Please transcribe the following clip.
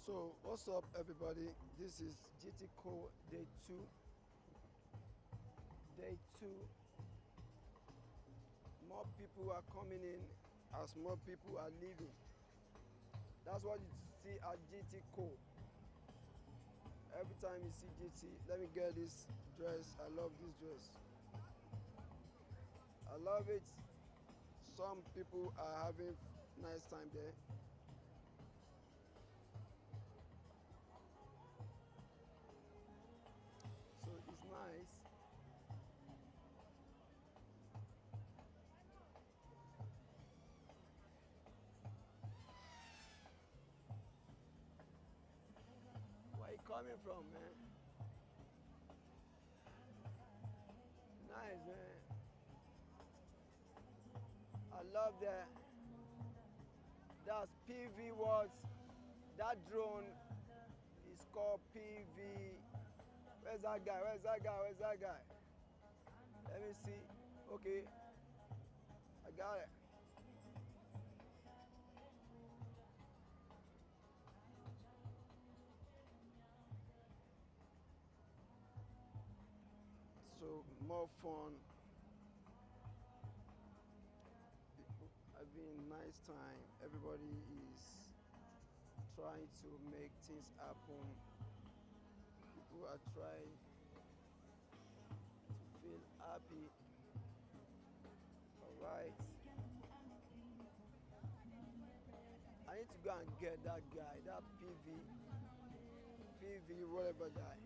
So what's up everybody, this is Gtco day 2. More people are coming in as more people are leaving. That's what you see at Gtco. Every time you see GT, let me get this dress. I love this dress, I love it. Some people are having nice time there. So it's nice. Where you coming from, man? Nice, man. I love that. That's PV words. That drone is called PV. Where's that guy? Where's that guy? Where's that guy? Let me see. Okay, I got it. So more fun. People having a nice time. Everybody is trying to make things happen. People are trying to feel happy. All right. I need to go and get that guy, that PV, whatever guy.